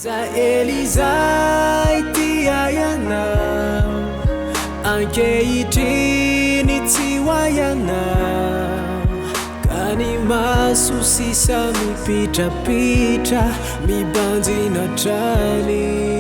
Zaelizai tiayana ankeitini tiwayana kani masusisa mipita mibanzi na trani.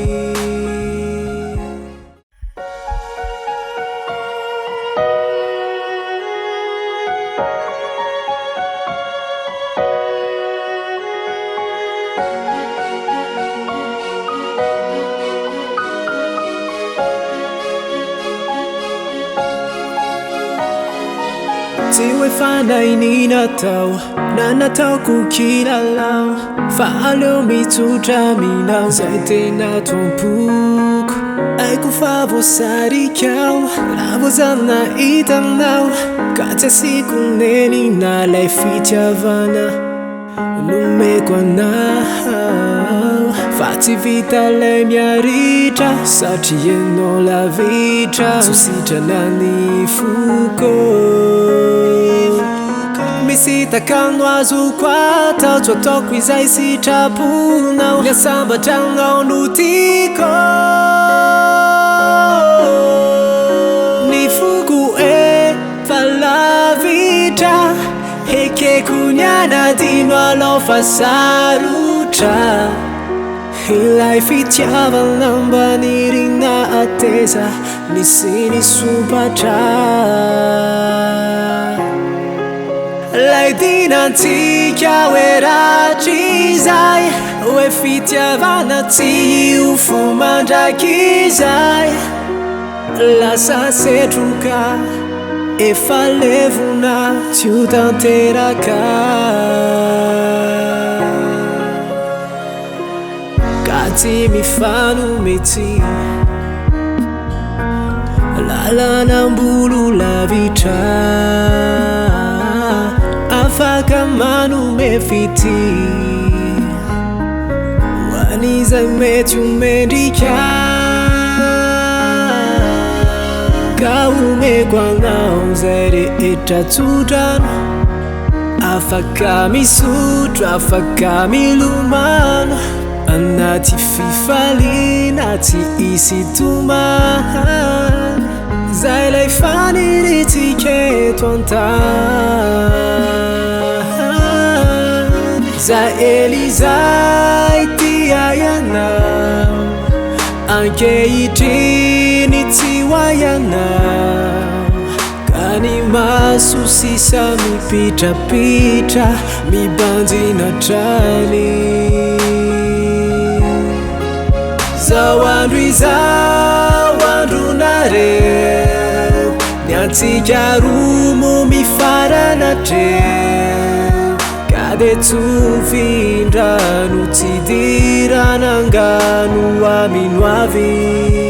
Tiwe fanai ni natau na natau kukilalau falo mitutra minau zaite na tompuk ai kufavo sari kyau lavozana itanau kate siku neni na laifitiavana nume kwa nao fati vita le miarita satieno la vita susita nani fuko misita kando azukwata twatokwiza isitapuna nyasamba tanga onutiko nifuku fala vita heke kunyana dinwa lofa saruta hilai fitiava lamba nirina atesa nisini subata lai dinantika weratrizay oe fitiavana tsy ufumandrakizay lasa setroka efa levona tsy ho tanteraka ka tsy mifanometsy lalanambolo lavitra afaka manome fity wanizay mety omendrika ka omeko anao zay rehetra tsodrano afaka misotro afaka milomano anaty fifaliana tsy isy tomany zay lay faniritsiketo antany Zaelizai tiayana ankeitrini tiwayana kani masusisa mipita mibanzi na trani zawandru nare nyatsikarumu mifaranate kade tsufindranu tsidirananganu aminwavi